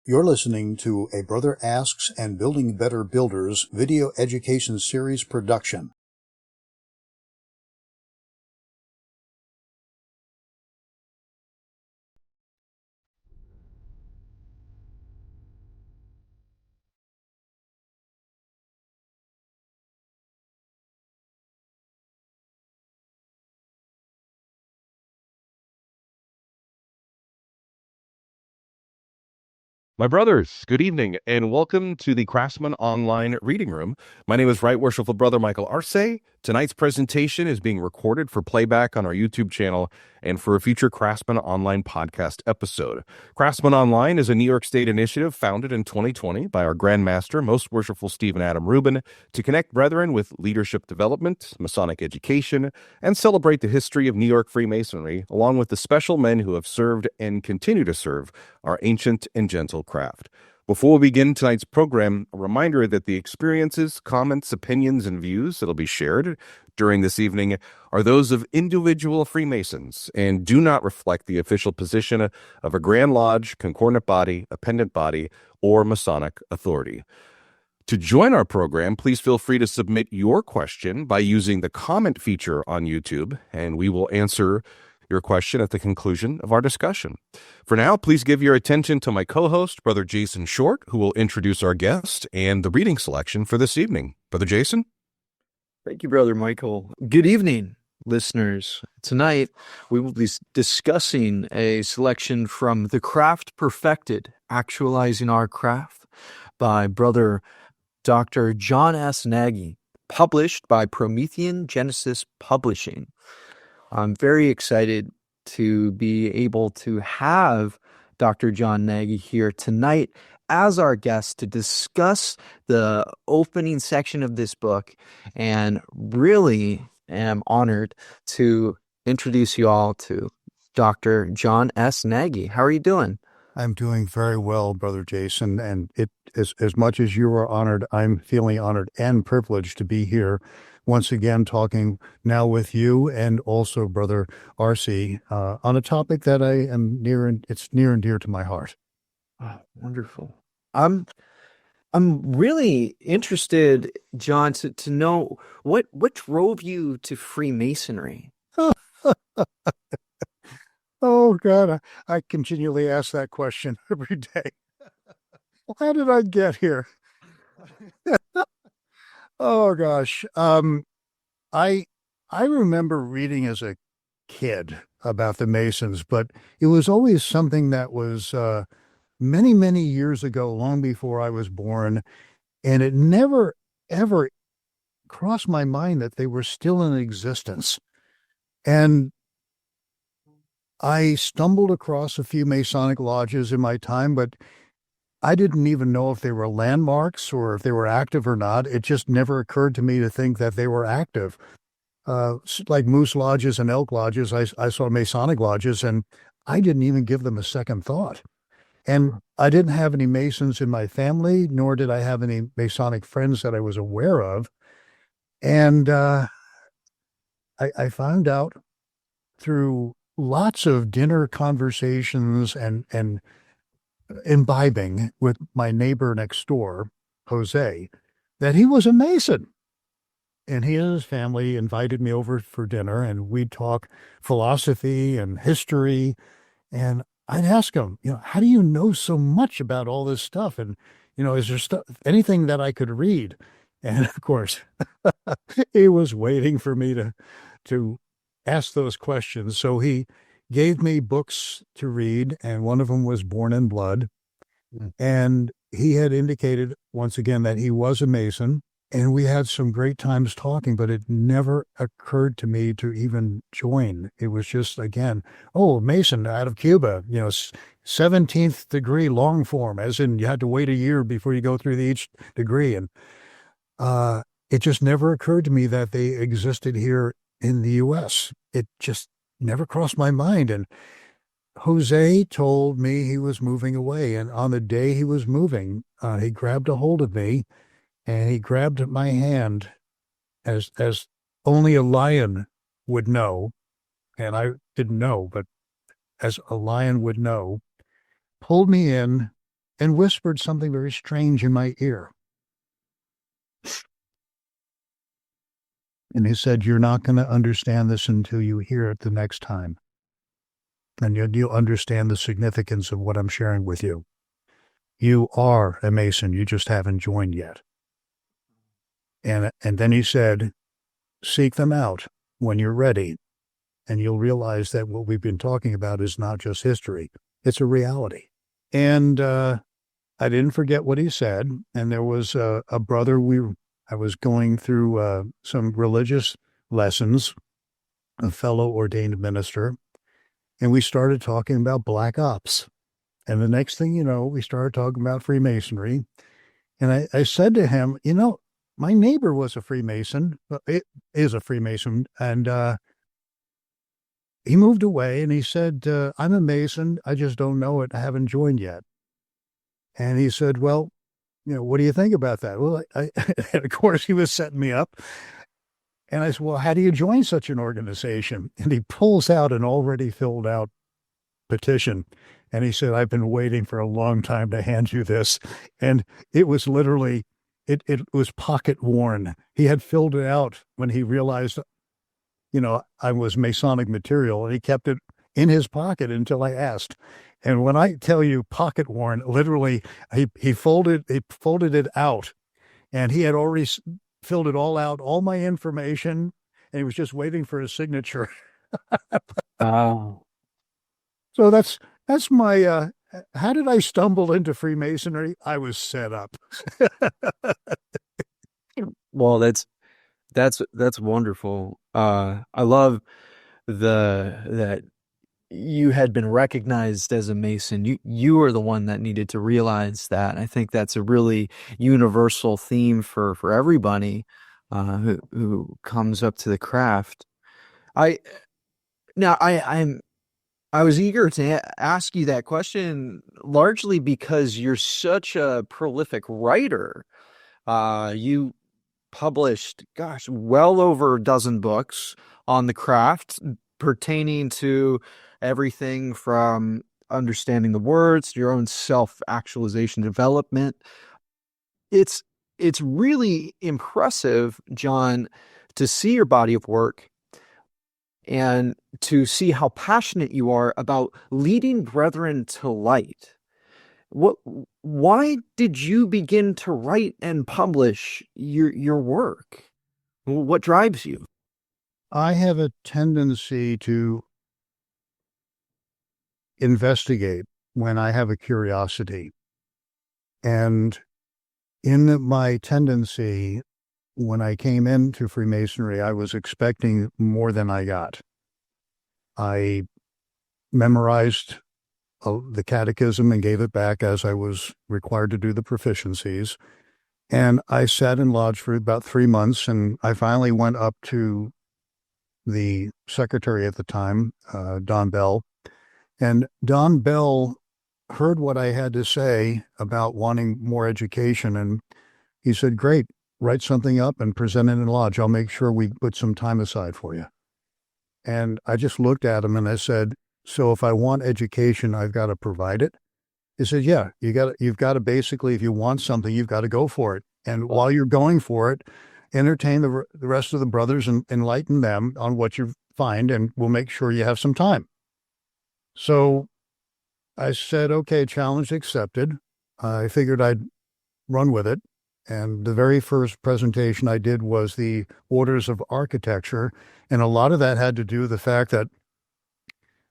You're listening to a Brother Asks and Building Better Builders video education series production. My brothers, good evening, and welcome to the Craftsman Online Reading Room. My name is Right Worshipful Brother Michael Arce. Tonight's presentation is being recorded for playback on our YouTube channel and for a future Craftsman Online podcast episode. Craftsman Online is a New York State initiative founded in 2020 by our Grand Master, Most Worshipful Stephen Adam Rubin, to connect brethren with leadership development, Masonic education, and celebrate the history of New York Freemasonry, along with the special men who have served and continue to serve our ancient and gentle craft. Before we begin tonight's program, a reminder that the experiences, comments, opinions, and views that will be shared during this evening are those of individual Freemasons and do not reflect the official position of a Grand Lodge, concordant body, appendant body, or Masonic authority. To join our program, please feel free to submit your question by using the comment feature on YouTube, and we will answer your question at the conclusion of our discussion. For now, please give your attention to my co-host, Brother Jason Short, who will introduce our guest and the reading selection for this evening. Brother Jason? Thank you, Brother Michael. Good evening, listeners. Tonight, we will be discussing a selection from The Craft Perfected, Actualizing Our Craft by Brother Dr. John S. Nagy, published by Promethean Genesis Publishing. I'm very excited to be able to have Dr. John Nagy here tonight as our guest to discuss the opening section of this book, and really am honored to introduce you all to Dr. John S. Nagy. How are you doing? I'm doing very well, Brother Jason, and as much as you are honored, I'm feeling honored and privileged to be here once again talking now with you and also Brother R.C. On a topic that I am near and dear to my heart. Oh, wonderful. I'm really interested, John, to know what drove you to Freemasonry. Oh God, I continually ask that question every day. How did I get here? Oh gosh. I remember reading as a kid about the Masons, but it was always something that was many, many years ago, long before I was born, and it never, ever crossed my mind that they were still in existence. And I stumbled across a few Masonic lodges in my time, but I didn't even know if they were landmarks or if they were active or not. It just never occurred to me to think that they were active. Like moose lodges and elk lodges, I saw Masonic lodges, and I didn't even give them a second thought. And I didn't have any Masons in my family, nor did I have any Masonic friends that I was aware of. And I found out through lots of dinner conversations and imbibing with my neighbor next door, Jose, that he was a Mason. And he and his family invited me over for dinner, and we'd talk philosophy and history. And I'd ask him, how do you know so much about all this stuff? And, is there anything that I could read? And of course, he was waiting for me to ask those questions. So he gave me books to read, and one of them was Born in Blood. And he had indicated once again that he was a Mason, and we had some great times talking, but it never occurred to me to even join. It was just, again, Mason out of Cuba, 17th degree long form, as in you had to wait a year before you go through each degree. And it just never occurred to me that they existed here in the U.S. It just never crossed my mind. And Jose told me he was moving away. And on the day he was moving, he grabbed a hold of me and he grabbed my hand as only a lion would know. And I didn't know, but as a lion would know, pulled me in and whispered something very strange in my ear. And he said, "You're not going to understand this until you hear it the next time. And you'll understand the significance of what I'm sharing with you. You are a Mason. You just haven't joined yet." And then he said, "Seek them out when you're ready. And you'll realize that what we've been talking about is not just history. It's a reality." And I didn't forget what he said. And there was a brother, I was going through some religious lessons, a fellow ordained minister, and we started talking about black ops. And the next thing you know, we started talking about Freemasonry. And I said to him, my neighbor was a Freemason, it is a Freemason. And he moved away and he said, "I'm a Mason. I just don't know it. I haven't joined yet." And he said, "Well, what do you think about that?" Well, and of course, he was setting me up. And I said, "Well, how do you join such an organization?" And he pulls out an already filled out petition. And he said, "I've been waiting for a long time to hand you this." And it was literally, it was pocket worn. He had filled it out when he realized, I was Masonic material, and he kept it in his pocket until I asked. And when I tell you pocket worn, literally, he folded it out, and he had already filled it all out, all my information, and he was just waiting for his signature. Oh. So that's my, how did I stumble into Freemasonry? I was set up. Well, that's wonderful. I love that you had been recognized as a Mason. You were the one that needed to realize that. I think that's a really universal theme for everybody who comes up to the craft. I was eager to ask you that question largely because you're such a prolific writer. You published, well over a dozen books on the craft pertaining to everything from understanding the words to your own self-actualization development. It's really impressive, John, to see your body of work and to see how passionate you are about leading brethren to light. Why did you begin to write and publish your work? What drives you? I have a tendency to investigate when I have a curiosity. And in my tendency, when I came into Freemasonry, I was expecting more than I got. I memorized the catechism and gave it back as I was required to do the proficiencies. And I sat in lodge for about 3 months, and I finally went up to the secretary at the time, Don Bell. And Don Bell heard what I had to say about wanting more education, and he said, "Great, write something up and present it in lodge. I'll make sure we put some time aside for you." And I just looked at him and I said, "So if I want education, I've got to provide it?" He said, "Yeah, you've got to basically, if you want something, you've got to go for it. And while you're going for it, entertain the rest of the brothers and enlighten them on what you find, and we'll make sure you have some time." So I said, "Okay, challenge accepted." I figured I'd run with it. And the very first presentation I did was the orders of architecture. And a lot of that had to do with the fact that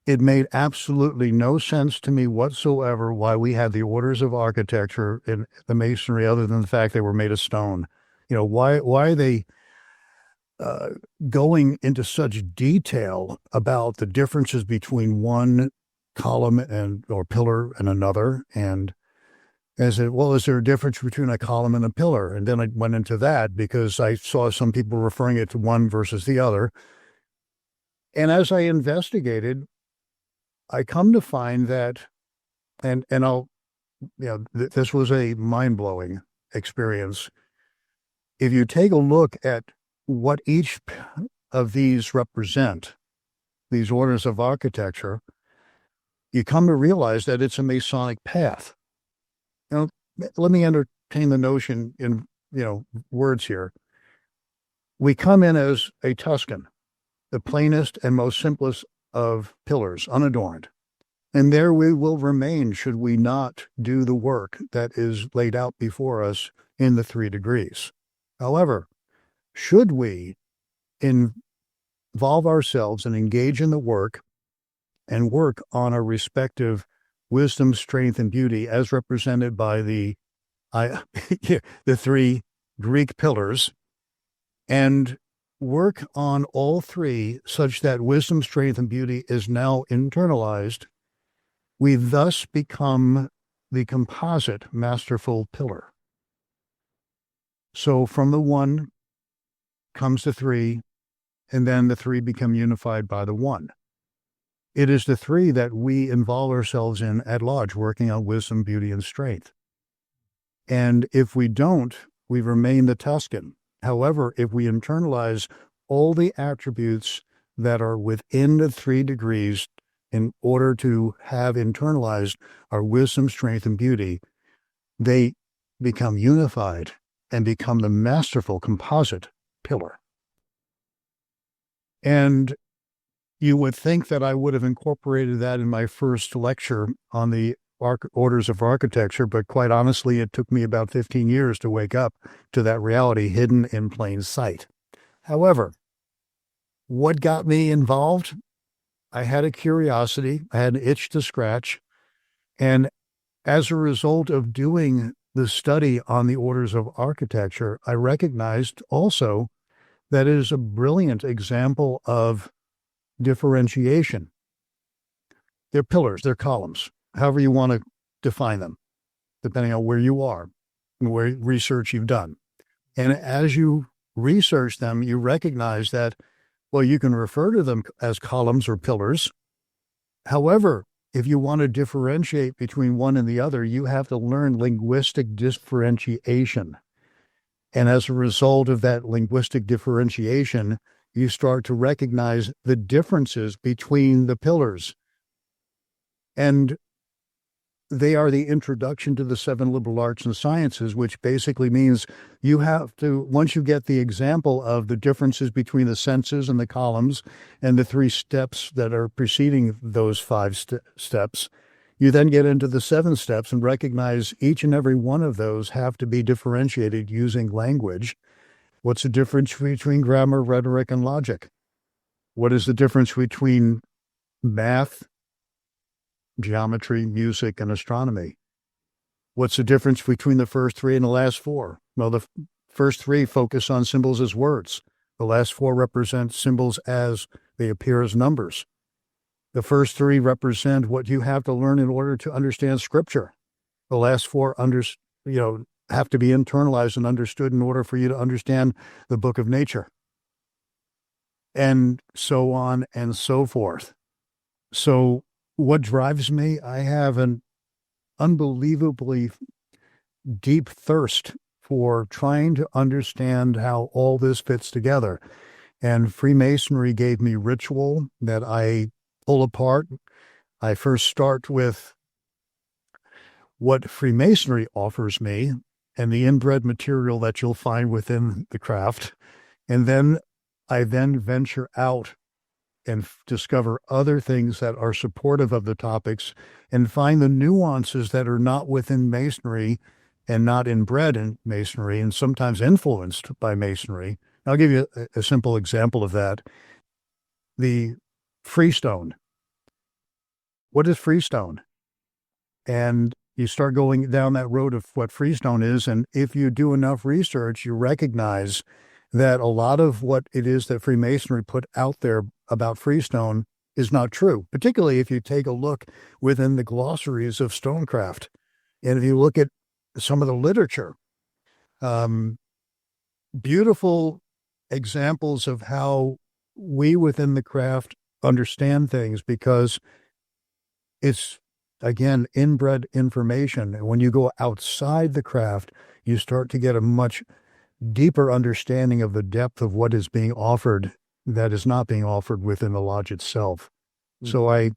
it made absolutely no sense to me whatsoever why we had the orders of architecture in the masonry, other than the fact they were made of stone. Why are they going into such detail about the differences between one column or pillar and another? And I said, "Well, is there a difference between a column and a pillar?" And then I went into that because I saw some people referring it to one versus the other. And as I investigated, I come to find that, and this was a mind-blowing experience. If you take a look at what each of these represent, these orders of architecture, you come to realize that it's a Masonic path. Now, let me entertain the notion in, words here. We come in as a Tuscan, the plainest and most simplest of pillars, unadorned. And there we will remain should we not do the work that is laid out before us in the 3 degrees. However, should we involve ourselves and engage in the work and work on our respective wisdom, strength, and beauty as represented by the 3 Greek pillars, and work on all 3 such that wisdom, strength, and beauty is now internalized, we thus become the composite masterful pillar. So from the 1 comes the 3, and then the 3 become unified by the 1. It is the 3 that we involve ourselves in at large, working on wisdom, beauty, and strength. And if we don't, we remain the Tuscan. However, if we internalize all the attributes that are within the 3 degrees in order to have internalized our wisdom, strength, and beauty, they become unified and become the masterful composite pillar. And you would think that I would have incorporated that in my first lecture on the orders of architecture, but quite honestly, it took me about 15 years to wake up to that reality hidden in plain sight. However, what got me involved? I had a curiosity, I had an itch to scratch, and as a result of doing the study on the orders of architecture, I recognized also that it is a brilliant example of differentiation. They're pillars, they're columns, however you want to define them, depending on where you are and where research you've done. And as you research them, you recognize that, well, you can refer to them as columns or pillars. However, if you want to differentiate between one and the other, you have to learn linguistic differentiation. And as a result of that linguistic differentiation, you start to recognize the differences between the pillars. And they are the introduction to the 7 liberal arts and sciences, which basically means you have to, once you get the example of the differences between the senses and the columns and the 3 steps that are preceding those 5 steps, you then get into the 7 steps and recognize each and every one of those have to be differentiated using language. What's the difference between grammar, rhetoric, and logic? What is the difference between math, geometry, music, and astronomy? What's the difference between the first 3 and the last 4? Well, the first 3 focus on symbols as words. The last 4 represent symbols as they appear as numbers. The first 3 represent what you have to learn in order to understand Scripture. The last 4 have to be internalized and understood in order for you to understand the book of nature. And so on and so forth. So what drives me? I have an unbelievably deep thirst for trying to understand how all this fits together. And Freemasonry gave me ritual that I pull apart. I first start with what Freemasonry offers me and the inbred material that you'll find within the craft. And then I venture out and discover other things that are supportive of the topics and find the nuances that are not within Masonry and not inbred in Masonry and sometimes influenced by Masonry. I'll give you a simple example of that. The freestone. What is freestone? And you start going down that road of what freestone is, and if you do enough research, you recognize that a lot of what it is that Freemasonry put out there about freestone is not true, particularly if you take a look within the glossaries of stonecraft. And if you look at some of the literature, beautiful examples of how we within the craft understand things, because it's, again, inbred information. And when you go outside the craft, you start to get a much deeper understanding of the depth of what is being offered that is not being offered within the lodge itself. So I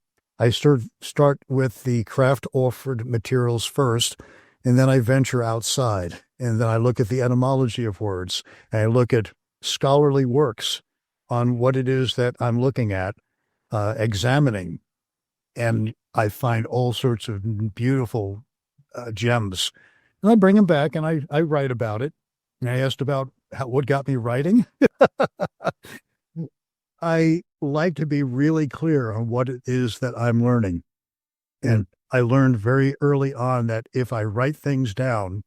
start with the craft offered materials first, And then I venture outside, and then I look at the etymology of words, and I look at scholarly works on what it is that I'm looking at, examining, and I find all sorts of beautiful gems. And I bring them back and I write about it. And I asked about what got me writing. I like to be really clear on what it is that I'm learning. And I learned very early on that if I write things down,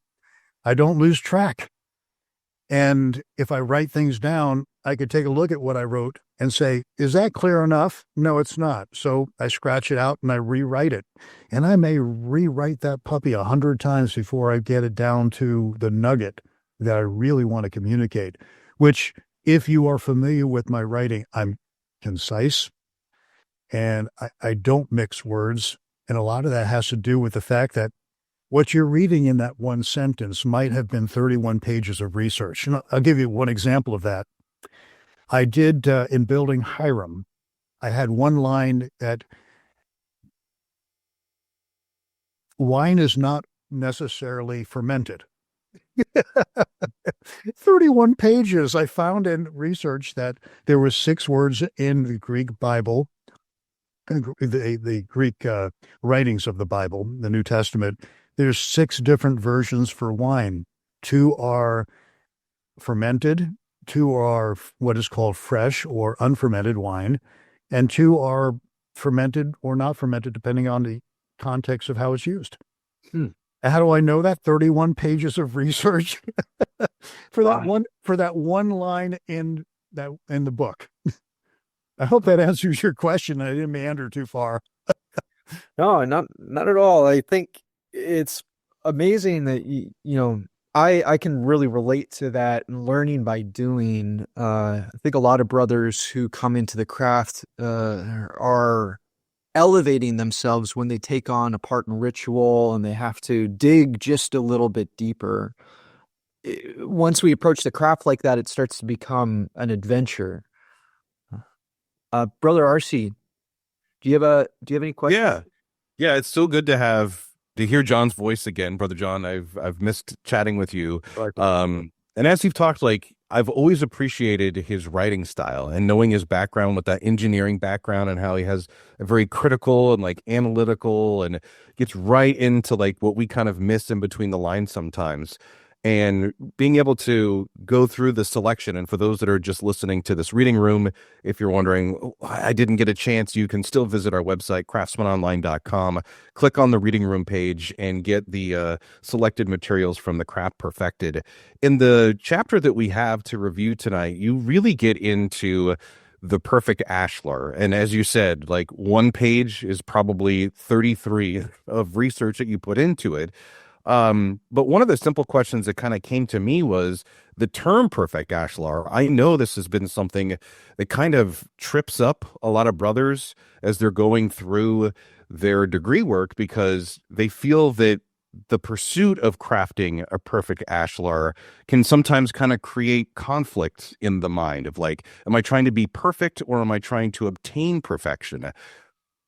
I don't lose track. And if I write things down, I could take a look at what I wrote and say, is that clear enough? No, it's not. So I scratch it out and I rewrite it. And I may rewrite that puppy 100 times before I get it down to the nugget that I really want to communicate, which, if you are familiar with my writing, I'm concise and I don't mix words. And a lot of that has to do with the fact that what you're reading in that one sentence might have been 31 pages of research. And I'll give you one example of that. I did in building Hiram. I had one line that wine is not necessarily fermented. 31 pages. I found in research that there were 6 words in the Greek Bible, the Greek writings of the Bible, the New Testament. There's 6 different versions for wine. 2 are fermented, 2 are what is called fresh or unfermented wine, and 2 are fermented or not fermented, depending on the context of how it's used. How do I know that? 31 pages of research for that one line in the book. I hope that answers your question. I didn't meander too far. No, not at all. I think it's amazing that I can really relate to that, and learning by doing. I think a lot of brothers who come into the craft are elevating themselves when they take on a part in ritual and they have to dig just a little bit deeper. Once we approach the craft like that, it starts to become an adventure. Brother RC, do you have any questions? Yeah, it's so good to hear John's voice again, Brother John. I've missed chatting with you. And as you've talked, I've always appreciated his writing style and knowing his background with that engineering background and how he has a very critical and analytical and gets right into what we kind of miss in between the lines sometimes. And being able to go through the selection, and for those that are just listening to this reading room, if you're wondering, I didn't get a chance, you can still visit our website, CraftsmanOnline.com, click on the reading room page and get the selected materials from the Craft Perfected. In the chapter that we have to review tonight, you really get into the perfect ashlar. And as you said, one page is probably 33 of research that you put into it. But one of the simple questions that kind of came to me was the term perfect ashlar. I know this has been something that kind of trips up a lot of brothers as they're going through their degree work, because they feel that the pursuit of crafting a perfect ashlar can sometimes kind of create conflict in the mind of am I trying to be perfect or am I trying to obtain perfection?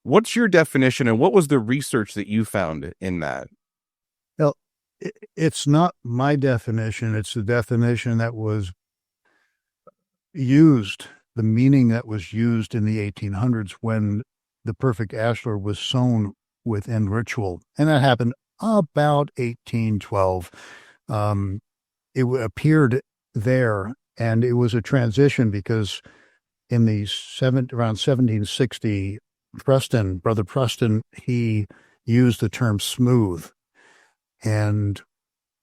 What's your definition, and what was the research that you found in that? Well, it's not my definition. It's the definition that was used, the meaning that was used in the 1800s when the perfect ashlar was sewn within ritual. And that happened about 1812. It appeared there, and it was a transition because in around 1760, Brother Preston, he used the term smooth. And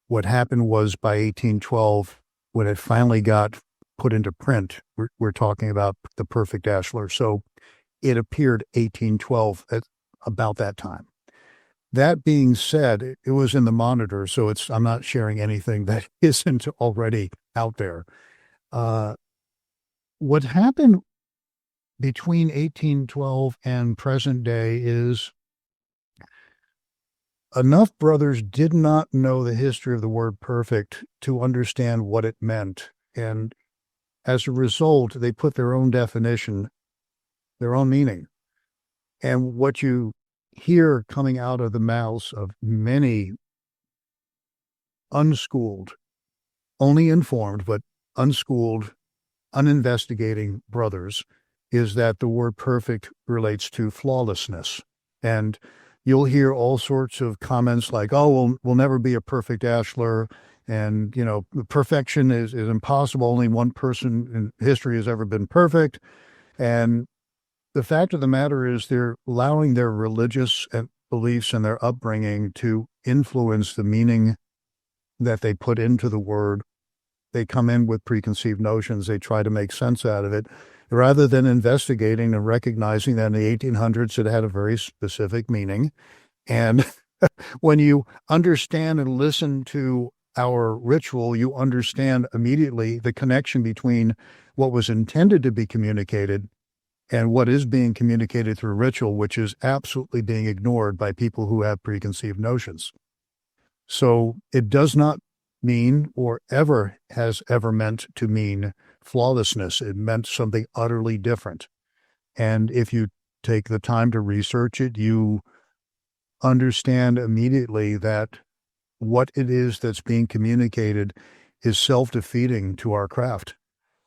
what happened was by 1812, when it finally got put into print, we're talking about the perfect ashlar. So it appeared 1812 at about that time. That being said, it was in the Monitor, so I'm not sharing anything that isn't already out there. What happened between 1812 and present day is enough brothers did not know the history of the word perfect to understand what it meant. And as a result, they put their own definition, their own meaning. And what you hear coming out of the mouths of many unschooled, only informed, but unschooled, uninvestigating brothers is that the word perfect relates to flawlessness. And you'll hear all sorts of comments like, oh, we'll never be a perfect ashlar. And, perfection is impossible. Only one person in history has ever been perfect. And the fact of the matter is they're allowing their religious beliefs and their upbringing to influence the meaning that they put into the word. They come in with preconceived notions. They try to make sense out of it rather than investigating and recognizing that in the 1800s it had a very specific meaning. And when you understand and listen to our ritual, you understand immediately the connection between what was intended to be communicated and what is being communicated through ritual, which is absolutely being ignored by people who have preconceived notions. So it does not mean, or ever has ever meant to mean, flawlessness. It meant something utterly different. And if you take the time to research it, you understand immediately that what it is that's being communicated is self-defeating to our craft.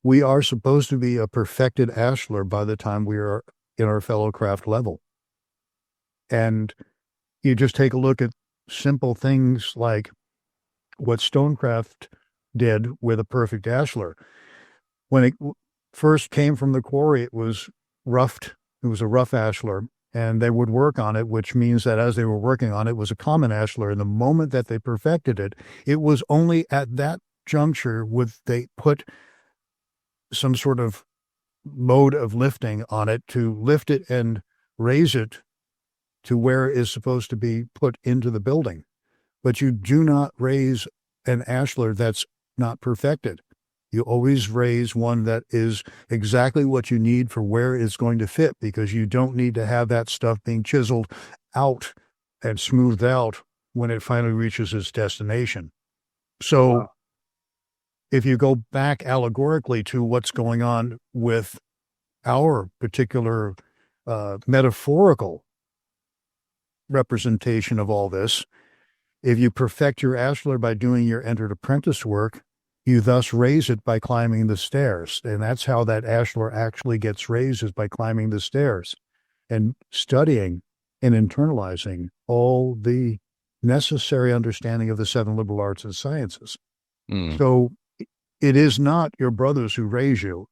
We are supposed to be a perfected ashlar by the time we are in our fellow craft level. And you just take a look at simple things like what Stonecraft did with a perfect ashlar. When it first came from the quarry, it was roughed. It was a rough ashlar, and they would work on it, which means that as they were working on it, it was a common ashlar. And the moment that they perfected it, it was only at that juncture would they put some sort of mode of lifting on it to lift it and raise it to where it is supposed to be put into the building. But you do not raise an ashlar that's not perfected. You always raise one that is exactly what you need for where it's going to fit, because you don't need to have that stuff being chiseled out and smoothed out when it finally reaches its destination. So wow. If you go back allegorically to what's going on with our particular metaphorical representation of all this, if you perfect your ashlar by doing your entered apprentice work, you thus raise it by climbing the stairs. And that's how that ashlar actually gets raised, is by climbing the stairs and studying and internalizing all the necessary understanding of the 7 liberal arts and sciences. So it is not your brothers who raise you.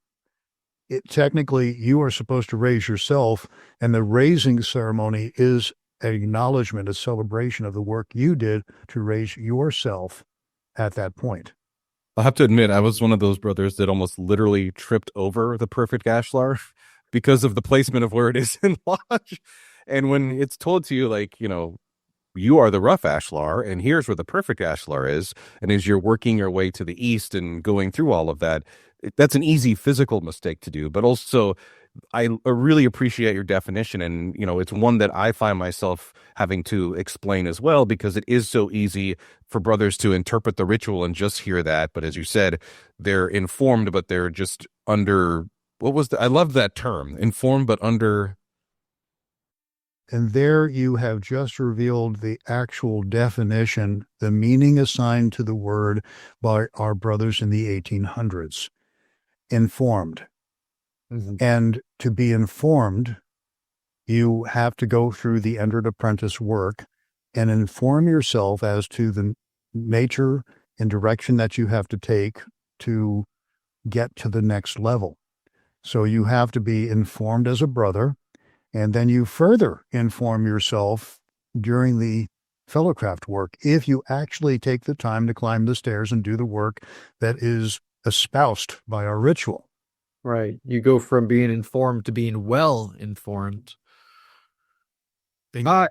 Technically, you are supposed to raise yourself, and the raising ceremony is an acknowledgement, a celebration of the work you did to raise yourself at that point. I'll have to admit, I was one of those brothers that almost literally tripped over the perfect ashlar because of the placement of where it is in lodge. And when it's told to you, like, you are the rough ashlar, and here's where the perfect ashlar is, and as you're working your way to the east and going through all of that, that's an easy physical mistake to do. But also, I really appreciate your definition, and it's one that I find myself having to explain as well, because it is so easy for brothers to interpret the ritual and just hear that. But as you said, they're informed, but they're just under, I love that term, informed but under. And there you have just revealed the actual definition, the meaning assigned to the word by our brothers in the 1800s. Informed. Mm-hmm. And to be informed, you have to go through the entered apprentice work and inform yourself as to the nature and direction that you have to take to get to the next level. So you have to be informed as a brother, and then you further inform yourself during the fellowcraft work if you actually take the time to climb the stairs and do the work that is espoused by our ritual. Right. You go from being informed to being well informed. Yeah.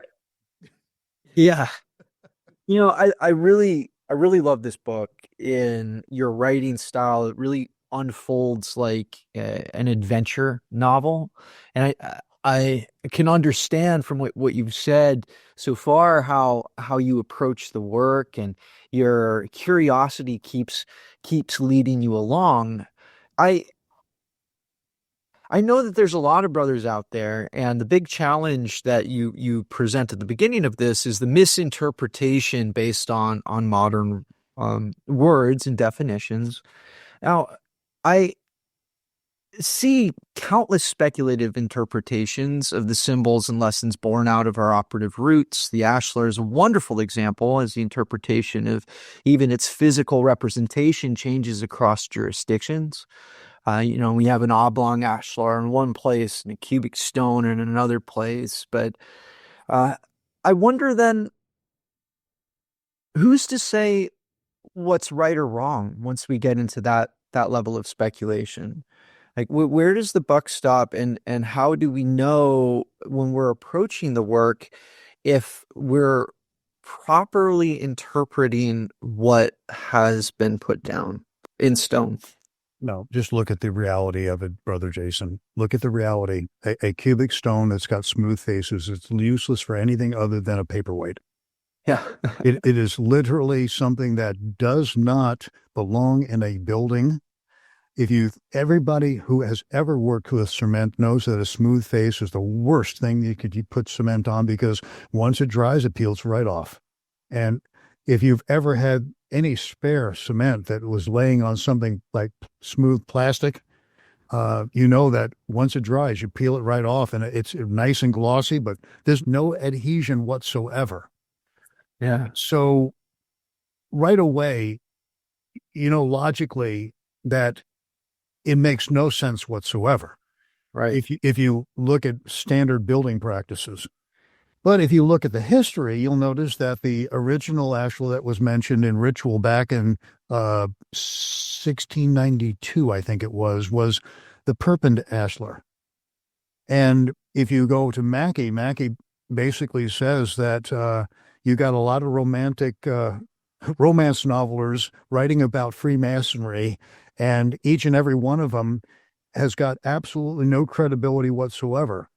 I really love this book. In your writing style, it really unfolds like an adventure novel. And I can understand from what you've said so far how you approach the work, and your curiosity keeps leading you along. I know that there's a lot of brothers out there, and the big challenge that you present at the beginning of this is the misinterpretation based on modern words and definitions. Now, I see countless speculative interpretations of the symbols and lessons born out of our operative roots. The ashlar is a wonderful example, as the interpretation of even its physical representation changes across jurisdictions. We have an oblong ashlar in one place and a cubic stone in another place. But I wonder then, who's to say what's right or wrong once we get into that level of speculation? Like, where does the buck stop, and how do we know when we're approaching the work if we're properly interpreting what has been put down in stone? No, just look at the reality of it, Brother Jason. Look at the reality. A cubic stone that's got smooth faces, it's useless for anything other than a paperweight. Yeah. It is literally something that does not belong in a building. Everybody who has ever worked with cement knows that a smooth face is the worst thing you put cement on, because once it dries, it peels right off. And if you've ever had any spare cement that was laying on something like smooth plastic, you know that once it dries, you peel it right off and it's nice and glossy, but there's no adhesion whatsoever. Yeah. So right away, logically, that it makes no sense whatsoever. Right. If you look at standard building practices. But if you look at the history, you'll notice that the original ashlar that was mentioned in ritual back in 1692, I think it was the Perpend ashlar. And if you go to Mackey basically says that you got a lot of romantic romance novelers writing about Freemasonry, and each and every one of them has got absolutely no credibility whatsoever.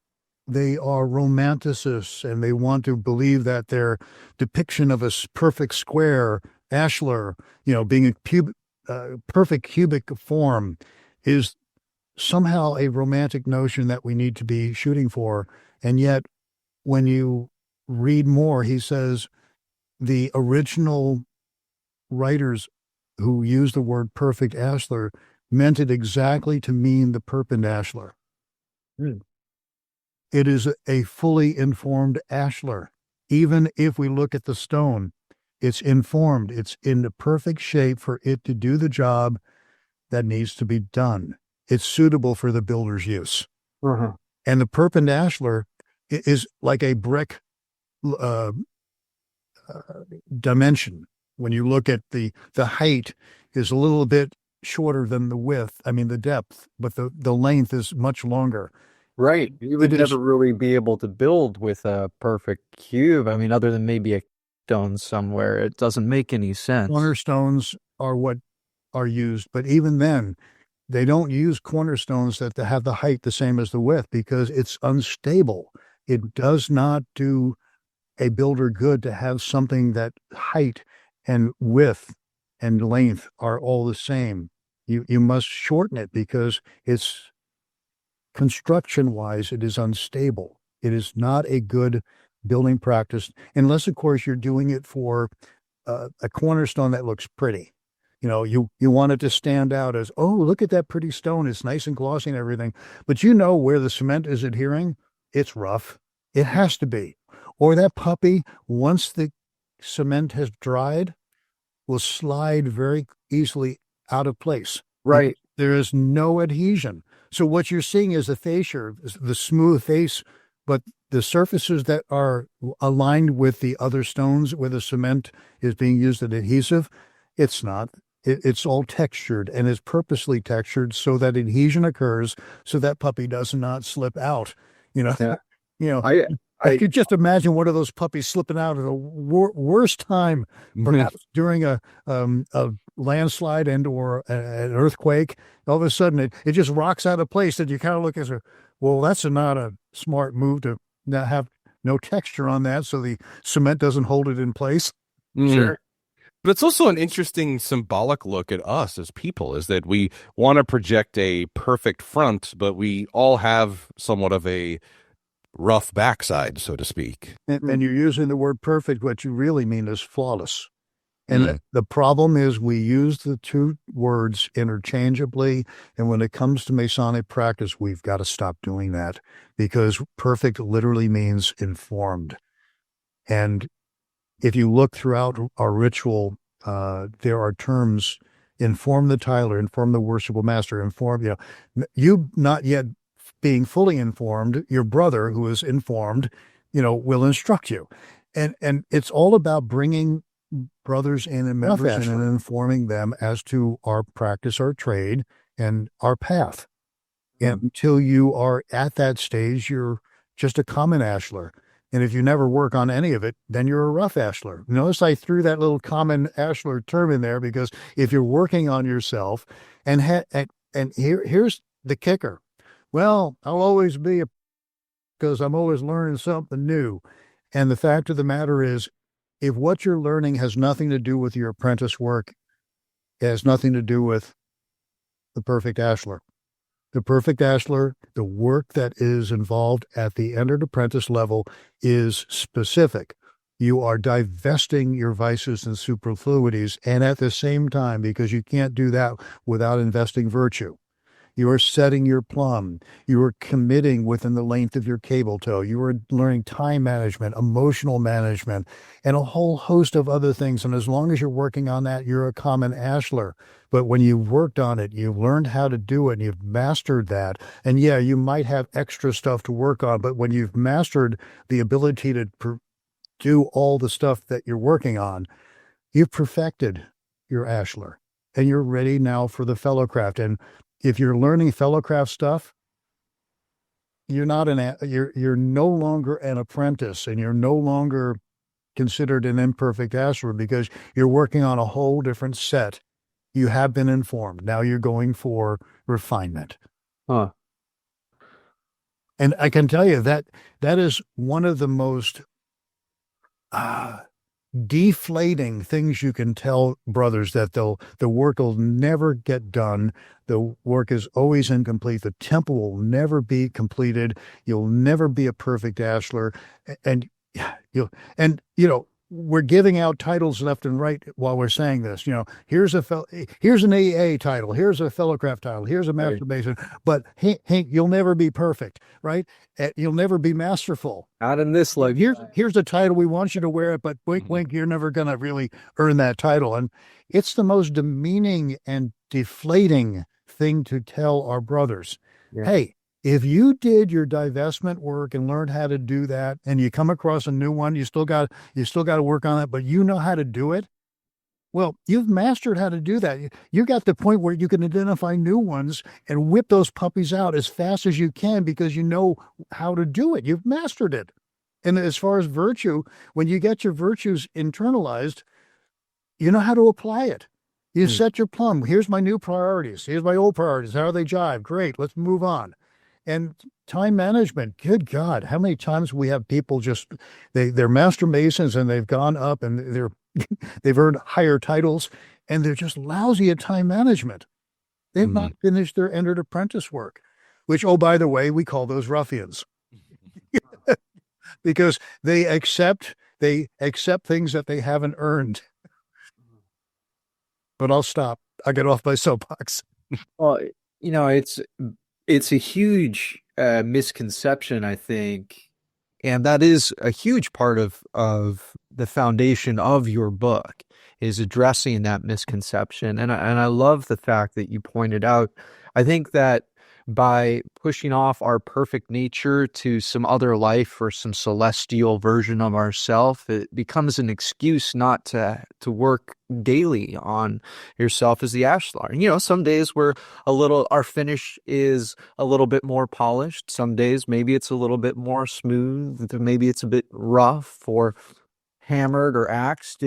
They are romanticists, and they want to believe that their depiction of a perfect square ashlar, being a perfect cubic form, is somehow a romantic notion that we need to be shooting for. And yet, when you read more, he says the original writers who used the word perfect ashlar meant it exactly to mean the Perpend ashlar. It is a fully informed ashlar. Even if we look at the stone, it's informed. It's in the perfect shape for it to do the job that needs to be done. It's suitable for the builder's use. Uh-huh. And the Perpend ashlar is like a brick dimension. When you look at the height is a little bit shorter than the width, the depth, but the length is much longer. Right. You would never really be able to build with a perfect cube. Other than maybe a stone somewhere, it doesn't make any sense. Cornerstones are what are used, but even then, they don't use cornerstones that have the height the same as the width, because it's unstable. It does not do a builder good to have something that height and width and length are all the same. You must shorten it, because it's construction-wise, it is unstable. It is not a good building practice, unless, of course, you're doing it for a cornerstone that looks pretty. You want it to stand out as, oh, look at that pretty stone. It's nice and glossy and everything. But where the cement is adhering, it's rough. It has to be. Or that puppy, once the cement has dried, will slide very easily out of place. Right. There is no adhesion. So what you're seeing is the fascia, the smooth face, but the surfaces that are aligned with the other stones where the cement is being used as adhesive, it's not. It's all textured, and is purposely textured so that adhesion occurs, so that puppy does not slip out. Yeah. I could just imagine one of those puppies slipping out at a worst time, perhaps during a landslide and or an earthquake. All of a sudden, it just rocks out of place, and you kind of look and say, well, that's not a smart move to not have no texture on that, so the cement doesn't hold it in place. Sure. But it's also an interesting symbolic look at us as people, is that we want to project a perfect front, but we all have somewhat of a rough backside, so to speak. And you're using the word perfect. What you really mean is flawless. And the problem is we use the two words interchangeably. And when it comes to Masonic practice, we've got to stop doing that because perfect literally means informed. And if you look throughout our ritual, there are terms: inform the Tyler, inform the worshipful master, inform, you not yet being fully informed, your brother who is informed, will instruct you. And it's all about bringing brothers in and members in and informing them as to our practice, our trade, and our path. And until you are at that stage, you're just a common ashlar. And if you never work on any of it, then you're a rough ashlar. Notice I threw that little common ashlar term in there because if you're working on yourself, and here's the kicker. Well, I'll always be because I'm always learning something new. And the fact of the matter is, if what you're learning has nothing to do with your apprentice work, it has nothing to do with the perfect ashlar. The perfect ashlar, the work that is involved at the entered apprentice level is specific. You are divesting your vices and superfluities, and at the same time, because you can't do that without investing virtue, you are setting your plumb. You are committing within the length of your cable toe. You are learning time management, emotional management, and a whole host of other things. And as long as you're working on that, you're a common ashlar. But when you've worked on it, you've learned how to do it, and you've mastered that. And yeah, you might have extra stuff to work on, but when you've mastered the ability to do all the stuff that you're working on, you've perfected your ashlar, and you're ready now for the fellowcraft. And if you're learning fellowcraft stuff, you're no longer an apprentice, and you're no longer considered an imperfect ashlar because you're working on a whole different set. You have been informed. Now you're going for refinement. Huh. And I can tell you that is one of the most deflating things you can tell brothers, that the work will never get done. The work is always incomplete. The temple will never be completed. You'll never be a perfect ashlar. And we're giving out titles left and right while we're saying this. Here's an AA title, here's a fellowcraft title, here's a master mason. But Hank, you'll never be perfect, right? You'll never be masterful. Not in this life. Here's a title, we want you to wear it, but wink, wink, you're never going to really earn that title. And it's the most demeaning and deflating thing to tell our brothers. Yeah. Hey, if you did your divestment work and learned how to do that, and you come across a new one, you still got to work on that, but you know how to do it. Well, you've mastered how to do that. You got the point where you can identify new ones and whip those puppies out as fast as you can because you know how to do it. You've mastered it. And as far as virtue, when you get your virtues internalized, you know how to apply it. You set your plumb. Here's my new priorities. Here's my old priorities. How do they jive? Great. Let's move on. And time management, good God, how many times we have people they're master masons and they've gone up and they've earned higher titles and they're just lousy at time management. They've not finished their entered apprentice work, which, oh, by the way, we call those ruffians because they accept things that they haven't earned. But I'll stop. I get off my soapbox. Well, it's a huge misconception, I think, and that is a huge part of the foundation of your book, is addressing that misconception. And I love the fact that you pointed out. I think that by pushing off our perfect nature to some other life or some celestial version of ourself, it becomes an excuse not to work daily on yourself as the ashlar. Some days our finish is a little bit more polished. Some days maybe it's a little bit more smooth. Maybe it's a bit rough or hammered or axed.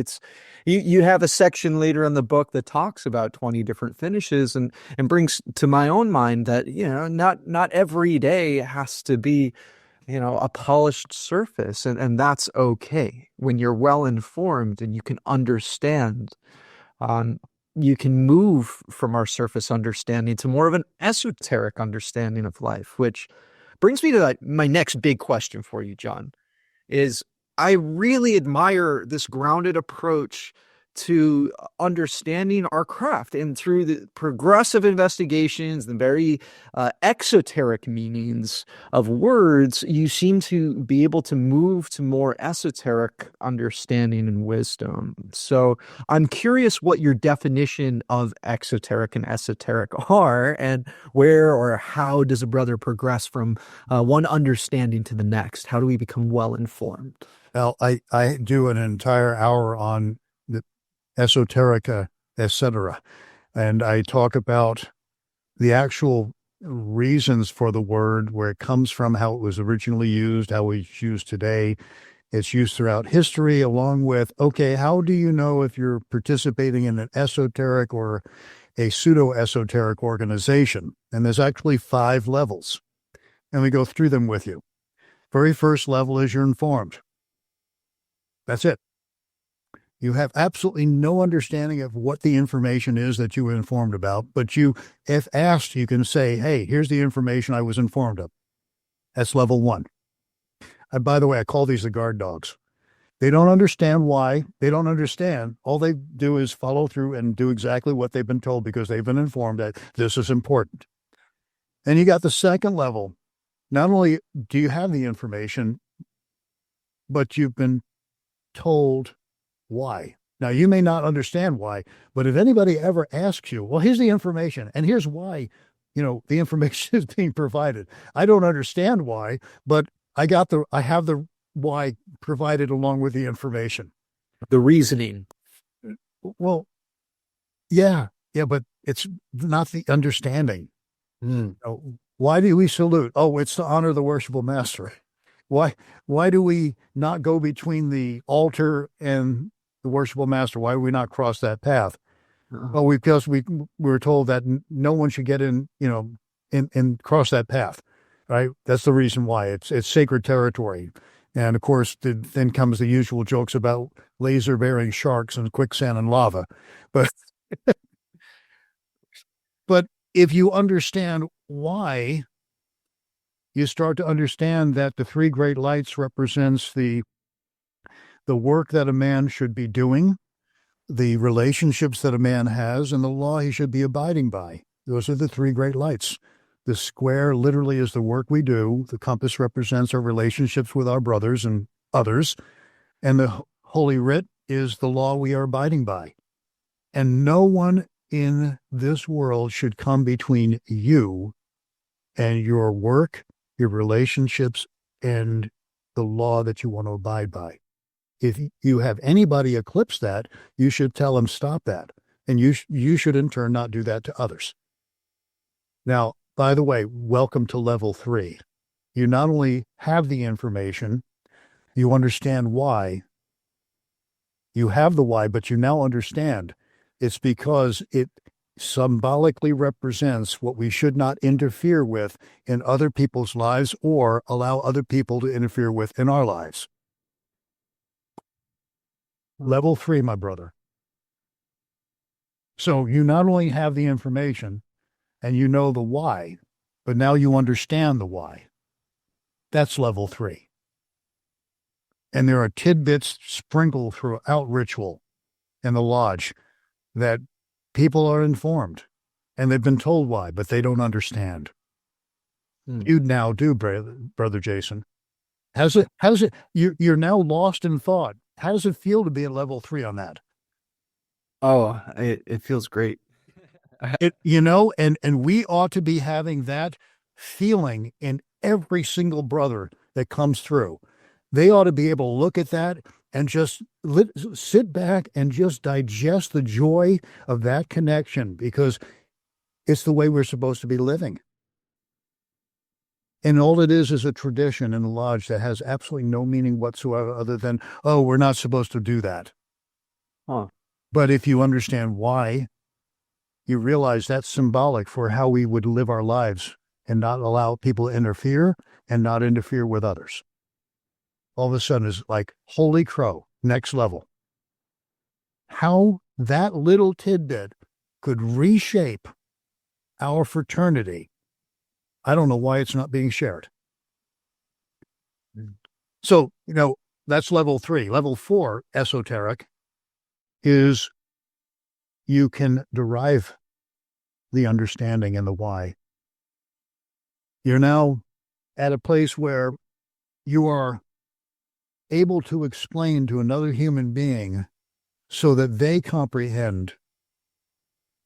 You have a section later in the book that talks about 20 different finishes and brings to my own mind that not every day has to be a polished surface, and that's okay when you're well informed and you can understand. You can move from our surface understanding to more of an esoteric understanding of life, which brings me to my next big question for you, John, is I really admire this grounded approach to understanding our craft. And through the progressive investigations, the very exoteric meanings of words, you seem to be able to move to more esoteric understanding and wisdom. So I'm curious what your definition of exoteric and esoteric are, and where or how does a brother progress from one understanding to the next? How do we become well informed? Well, I do an entire hour on the esoterica, etc. And I talk about the actual reasons for the word, where it comes from, how it was originally used, how it's used today. It's used throughout history, along with, okay, how do you know if you're participating in an esoteric or a pseudo-esoteric organization? And there's actually 5 levels, and we go through them with you. Very first level is you're informed. That's it. You have absolutely no understanding of what the information is that you were informed about, but you, if asked, you can say, hey, here's the information I was informed of. That's level 1. And by the way, I call these the guard dogs. They don't understand why. They don't understand. All they do is follow through and do exactly what they've been told because they've been informed that this is important. And you got the second level. Not only do you have the information, but you've been told why. Now, you may not understand why, but if anybody ever asks you, well, here's the information and here's why, the information is being provided. I don't understand why, but I have the why provided along with the information. The reasoning. Well, yeah, but it's not the understanding. Why do we salute? Oh, it's to honor the worshipful master. Why do we not go between the altar and the worshipful master? Why do we not cross that path? Well, because we were told that no one should get in, and cross that path, right? That's the reason why. It's sacred territory. And of course, then comes the usual jokes about laser-bearing sharks and quicksand and lava. But but if you understand why, you start to understand that the 3 great lights represents the work that a man should be doing, the relationships that a man has, and the law he should be abiding by. Those are the 3 great lights. The square literally is the work we do. The compass represents our relationships with our brothers and others. And the Holy Writ is the law we are abiding by. And no one in this world should come between you and your work, your relationships, and the law that you want to abide by. If you have anybody eclipse that, you should tell them, stop that. And you should in turn not do that to others. Now, by the way, welcome to level 3. You not only have the information, you understand why. You have the why, but you now understand. It's because it symbolically represents what we should not interfere with in other people's lives or allow other people to interfere with in our lives. Level 3, my brother. So you not only have the information and you know the why, but now you understand the why. That's level 3. And there are tidbits sprinkled throughout ritual in the lodge that people are informed and they've been told why, but they don't understand. You now do, Brother Jason. How's it, you're now lost in thought. How does it feel to be at level 3 on that? Oh, it feels great. And we ought to be having that feeling in every single brother that comes through. They ought to be able to look at that and just sit back and just digest the joy of that connection, because it's the way we're supposed to be living. And all it is a tradition in the lodge that has absolutely no meaning whatsoever other than, oh, we're not supposed to do that. But if you understand why, you realize that's symbolic for how we would live our lives and not allow people to interfere and not interfere with others. All of a sudden it's like, holy crow, next level. How that little tidbit could reshape our fraternity, I don't know why it's not being shared. So, that's level 3. Level 4, esoteric, is you can derive the understanding and the why. You're now at a place where you are able to explain to another human being so that they comprehend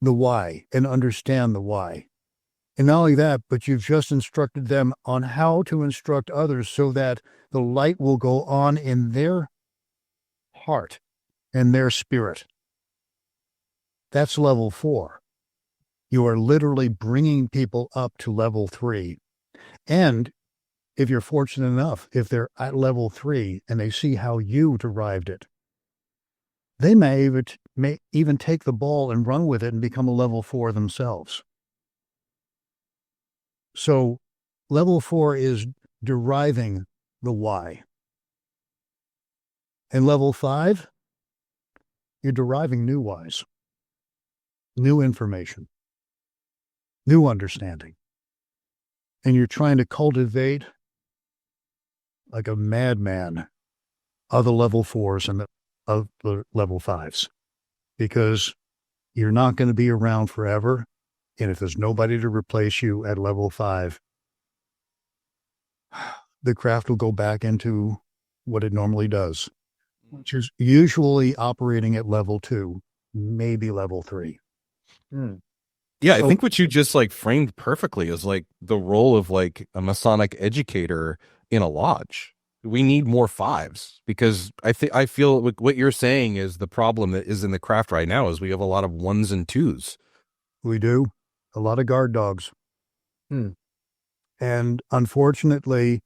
the why and understand the why. And not only that, but you've just instructed them on how to instruct others so that the light will go on in their heart and their spirit. That's level 4. You are literally bringing people up to level 3. And if you're fortunate enough, if they're at level 3 and they see how you derived it, they may even take the ball and run with it and become a level 4 themselves. So level 4 is deriving the why. And level 5, you're deriving new whys, new information, new understanding. And you're trying to cultivate like a madman other level 4s and of the level 5s, because you're not going to be around forever. And if there's nobody to replace you at level 5, the craft will go back into what it normally does, which is usually operating at level 2, maybe level 3. Yeah, I So- think what you just like framed perfectly is like the role of like a Masonic educator in a lodge. We need more 5s, because I feel what you're saying is the problem that is in the craft right now is we have a lot of 1s and 2s. We do. A lot of guard dogs. And unfortunately,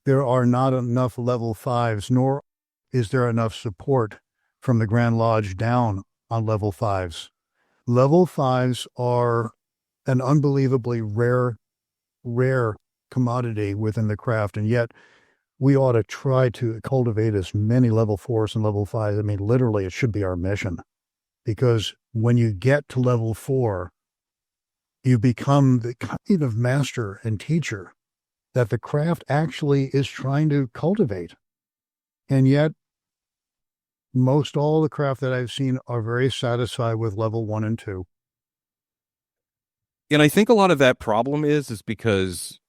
there are not enough level 5s, nor is there enough support from the Grand Lodge down on level 5s. Level 5s are an unbelievably rare commodity within the craft, and yet we ought to try to cultivate as many level 4s and level 5s. I mean, literally, it should be our mission, because when you get to level 4, you become the kind of master and teacher that the craft actually is trying to cultivate. And yet, most all the craft that I've seen are very satisfied with level 1 and 2. And I think a lot of that problem is because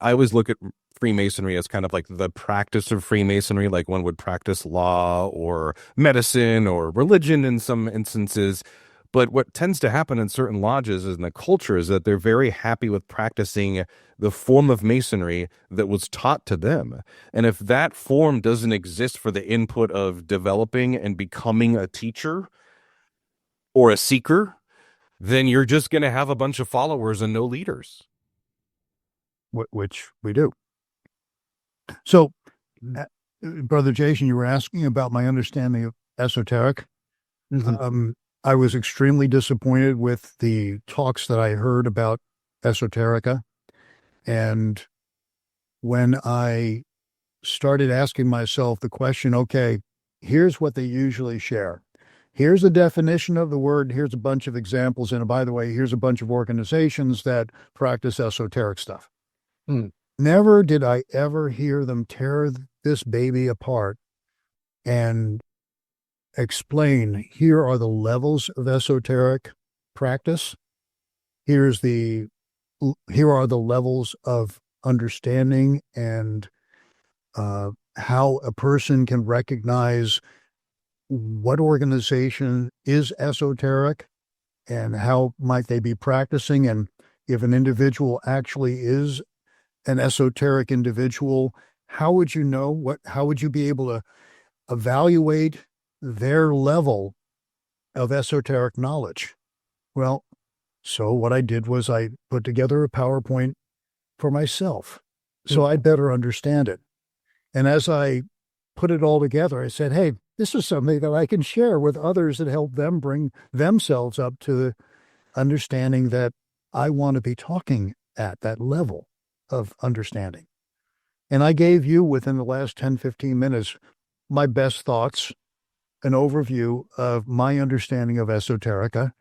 I always look at Freemasonry as kind of like the practice of Freemasonry, like one would practice law or medicine or religion in some instances. But what tends to happen in certain lodges and the culture is that they're very happy with practicing the form of Masonry that was taught to them. And if that form doesn't exist for the input of developing and becoming a teacher or a seeker, then you're just going to have a bunch of followers and no leaders. Which we do. So, Brother Jason, you were asking about my understanding of esoteric. I was extremely disappointed with the talks that I heard about esoterica. And when I started asking myself the question, okay, here's what they usually share. Here's the definition of the word. Here's a bunch of examples. And by the way, here's a bunch of organizations that practice esoteric stuff. Never did I ever hear them tear this baby apart and explain, here are the levels of esoteric practice. Here are the levels of understanding and how a person can recognize what organization is esoteric and how might they be practicing. And if an individual actually is an esoteric individual, how would you know how would you be able to evaluate their level of esoteric knowledge? Well, so what I did was I put together a PowerPoint for myself so I'd better understand it. And as I put it all together, I said, hey, this is something that I can share with others that help them bring themselves up to the understanding that I want to be talking at that level of understanding. And I gave you, within the last 10, 15 minutes, my best thoughts, an overview of my understanding of esoterica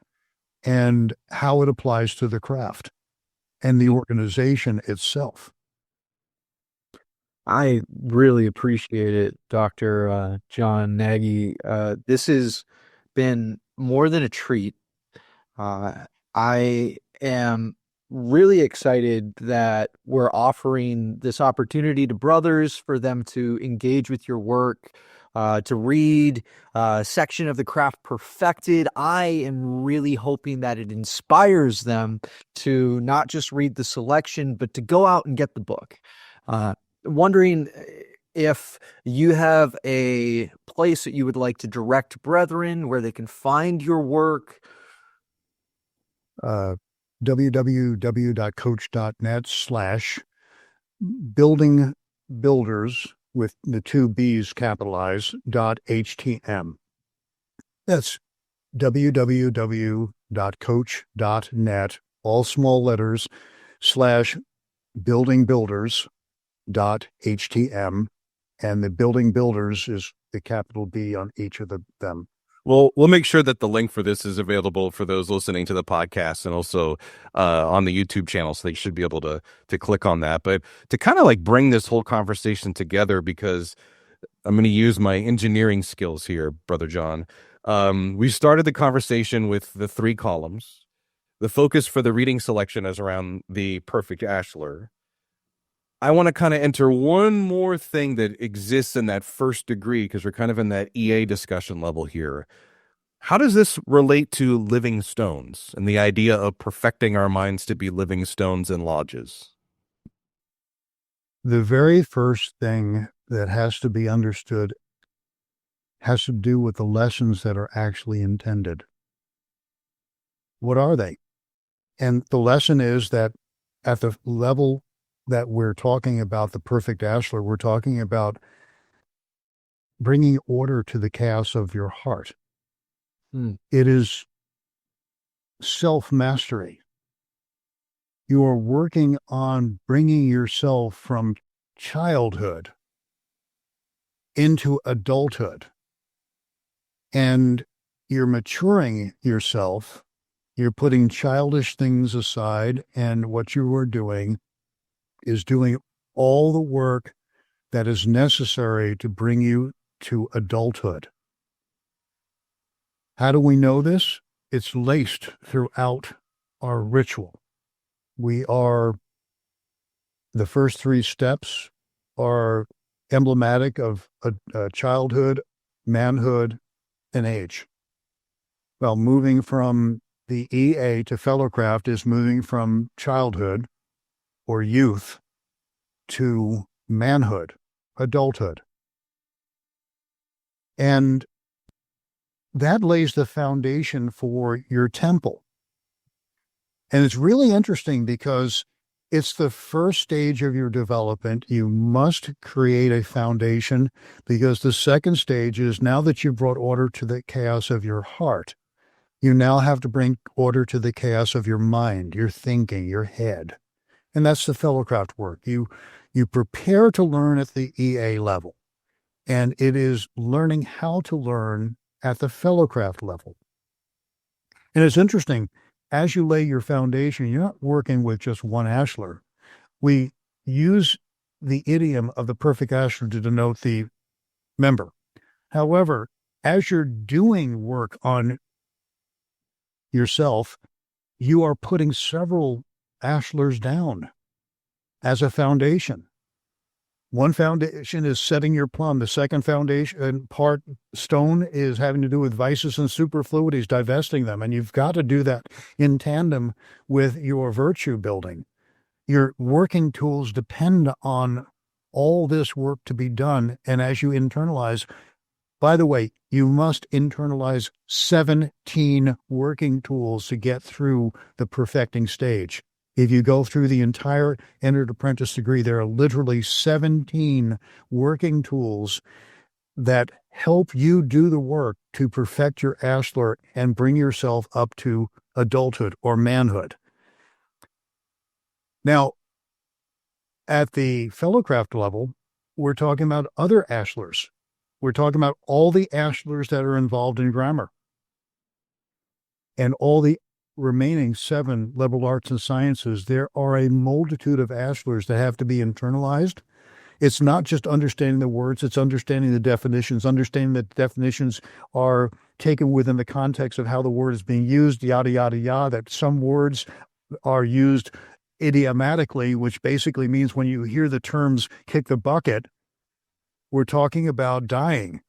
and how it applies to the craft and the organization itself. I really appreciate it, Dr. John Nagy. This is been more than a treat. I am really excited that we're offering this opportunity to brothers for them to engage with your work, to read a section of the Craft Perfected. I am really hoping that it inspires them to not just read the selection, but to go out and get the book. Wondering if you have a place that you would like to direct brethren where they can find your work. www.coach.net/building with the two B's capitalized .htm. That's www.coach.net, all small letters, /buildingbuilders.htm. And the building builders is the capital B on each of them. Well, we'll make sure that the link for this is available for those listening to the podcast and also on the YouTube channel, so they should be able to click on that. But to kind of like bring this whole conversation together, because I'm going to use my engineering skills here, Brother John. We started the conversation with the 3 columns. The focus for the reading selection is around the perfect ashlar. I want to kind of enter one more thing that exists in that first degree, because we're kind of in that EA discussion level here. How does this relate to living stones and the idea of perfecting our minds to be living stones in lodges? The very first thing that has to be understood has to do with the lessons that are actually intended. What are they? And the lesson is that at the level that we're talking about the perfect ashlar, we're talking about bringing order to the chaos of your heart. It is self-mastery. You are working on bringing yourself from childhood into adulthood. And you're maturing yourself. You're putting childish things aside, and what you are doing is doing all the work that is necessary to bring you to adulthood. How do we know this? It's laced throughout our ritual. The first 3 steps are emblematic of childhood, manhood, and age. Well, moving from the EA to fellowcraft is moving from childhood or youth to manhood, adulthood. And that lays the foundation for your temple. And it's really interesting because it's the first stage of your development. You must create a foundation, because the second stage is, now that you've brought order to the chaos of your heart, you now have to bring order to the chaos of your mind, your thinking, your head. And that's the fellowcraft work. You prepare to learn at the EA level, and it is learning how to learn at the fellowcraft level. And it's interesting, as you lay your foundation, you're not working with just one ashlar. We use the idiom of the perfect ashlar to denote the member. However, as you're doing work on yourself, you are putting several ashlars down as a foundation. One foundation is setting your plumb. The second foundation stone is having to do with vices and superfluities, divesting them. And you've got to do that in tandem with your virtue building. Your working tools depend on all this work to be done. And as you internalize, by the way, you must internalize 17 working tools to get through the perfecting stage. If you go through the entire entered apprentice degree, there are literally 17 working tools that help you do the work to perfect your ashlar and bring yourself up to adulthood or manhood. Now, at the fellowcraft level, we're talking about other ashlars. We're talking about all the ashlars that are involved in grammar and all the remaining 7 liberal arts and sciences. There are a multitude of ashlars that have to be internalized. It's not just understanding the words, it's understanding the definitions, understanding that definitions are taken within the context of how the word is being used, yada, yada, yada, that some words are used idiomatically, which basically means when you hear the terms kick the bucket, we're talking about dying.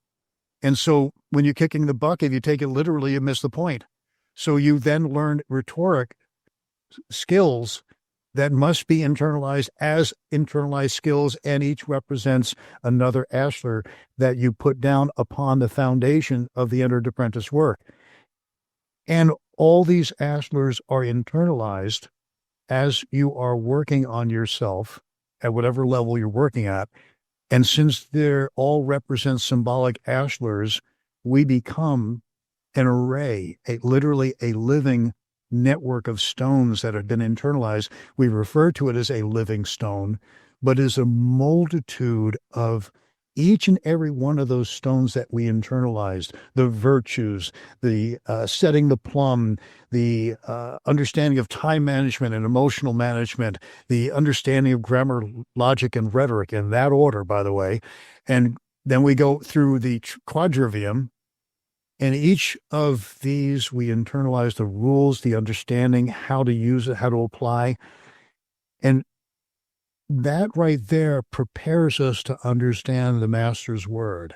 And so when you're kicking the bucket, if you take it literally, you miss the point. So you then learn rhetoric skills that must be internalized as internalized skills, and each represents another ashlar that you put down upon the foundation of the entered apprentice work. And all these ashlars are internalized as you are working on yourself at whatever level you're working at. And since they're all represent symbolic ashlars, we become an array, literally a living network of stones that have been internalized. We refer to it as a living stone, but is a multitude of each and every one of those stones that we internalized, the virtues, the setting the plumb, the understanding of time management and emotional management, the understanding of grammar, logic, and rhetoric, in that order, by the way. And then we go through the quadrivium, and each of these, we internalize the rules, the understanding, how to use it, how to apply. And that right there prepares us to understand the Master's word,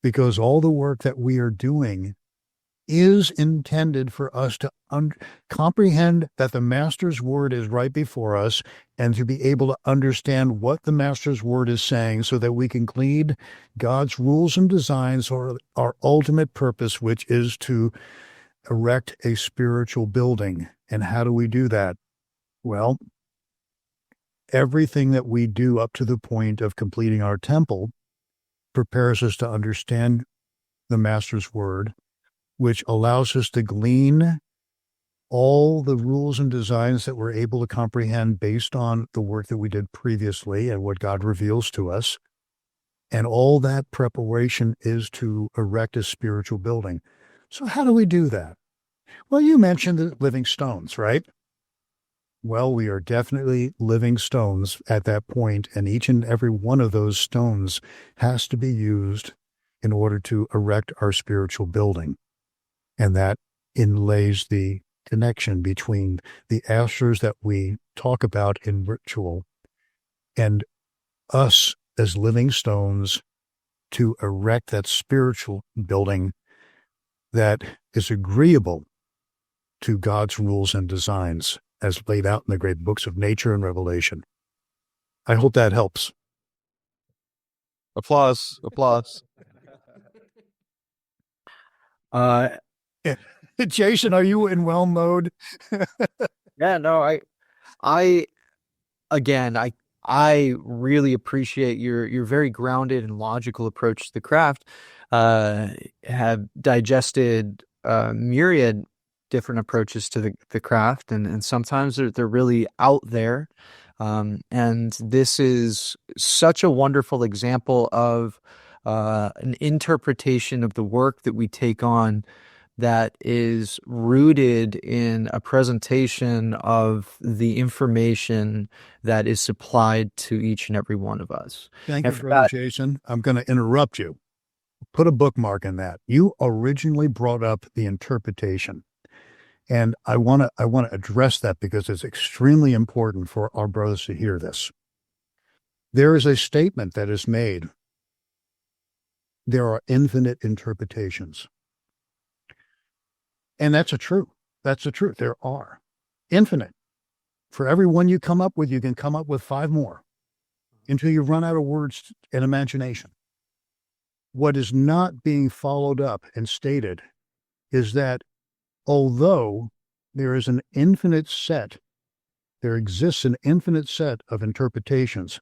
because all the work that we are doing is intended for us to comprehend that the Master's word is right before us, and to be able to understand what the Master's word is saying, so that we can glean God's rules and designs for our ultimate purpose, which is to erect a spiritual building. And how do we do that? Well, everything that we do up to the point of completing our temple prepares us to understand the Master's word, which allows us to glean all the rules and designs that we're able to comprehend based on the work that we did previously and what God reveals to us. And all that preparation is to erect a spiritual building. So how do we do that? Well, you mentioned the living stones, right? Well, we are definitely living stones at that point, and each and every one of those stones has to be used in order to erect our spiritual building. And that inlays the connection between the ashlars that we talk about in ritual and us as living stones to erect that spiritual building that is agreeable to God's rules and designs as laid out in the great books of nature and Revelation. I hope that helps. Applause. Jason, are you in well mode? Yeah, no, I again, I really appreciate your very grounded and logical approach to the craft. Have digested myriad different approaches to the craft, and sometimes they're really out there. And this is such a wonderful example of an interpretation of the work that we take on that is rooted in a presentation of the information that is supplied to each and every one of us. Thank you, Brother Jason. I'm going to interrupt you. Put a bookmark in that. You originally brought up the interpretation. And I want to address that because it's extremely important for our brothers to hear this. There is a statement that is made. There are infinite interpretations. And that's a truth. That's the truth. There are infinite. For every one you come up with, you can come up with 5 more until you run out of words and imagination. What is not being followed up and stated is that although there is an infinite set, there exists an infinite set of interpretations,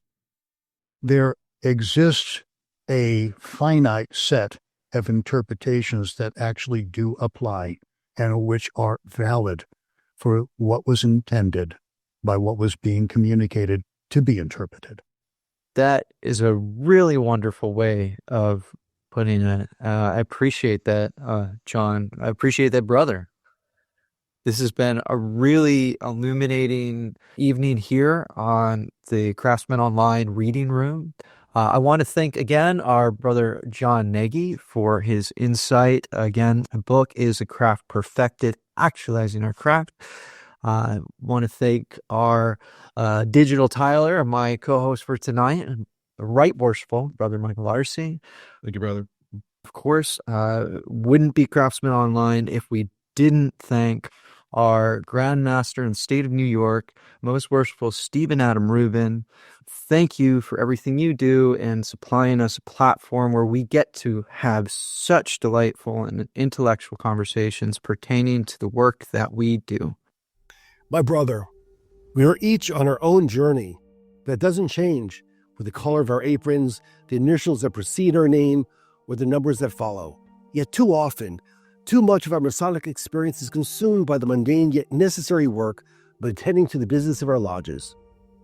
there exists a finite set of interpretations that actually do apply and which are valid for what was intended by what was being communicated to be interpreted. That is a really wonderful way of putting it. I appreciate that, John. I appreciate that, brother. This has been a really illuminating evening here on the Craftsman Online Reading Room. I want to thank again our brother John Nagy for his insight. Again, the book is A Craft Perfected, Actualizing Our Craft. I want to thank our Digital Tyler, my co-host for tonight, and the right worshipful brother Michael Arce. Thank you, brother. Of course, wouldn't be Craftsman Online if we didn't thank our Grandmaster in the state of New York, most worshipful Stephen Adam Rubin. Thank you for everything you do and supplying us a platform where we get to have such delightful and intellectual conversations pertaining to the work that we do. My brother, we are each on our own journey. That doesn't change with the color of our aprons, the initials that precede our name, or the numbers that follow. Yet too often, too much of our Masonic experience is consumed by the mundane yet necessary work of attending to the business of our lodges.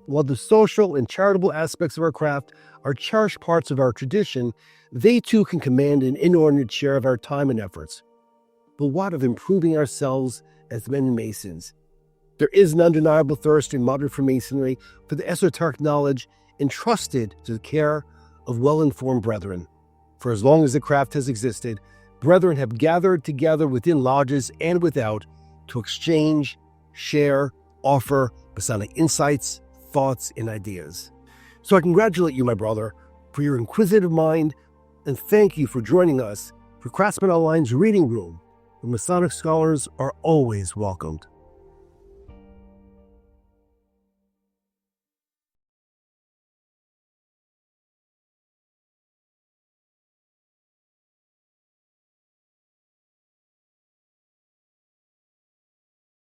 While the social and charitable aspects of our craft are cherished parts of our tradition, they too can command an inordinate share of our time and efforts. But what of improving ourselves as men and Masons? There is an undeniable thirst in modern Freemasonry for the esoteric knowledge entrusted to the care of well-informed brethren. For as long as the craft has existed, brethren have gathered together within lodges and without to exchange, share, offer Masonic insights, thoughts, and ideas. So I congratulate you, my brother, for your inquisitive mind, and thank you for joining us for Craftsman Online's Reading Room, where Masonic scholars are always welcomed.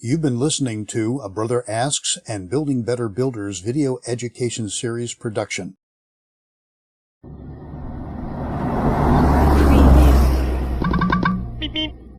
You've been listening to a Brother Asks and Building Better Builders video education series production.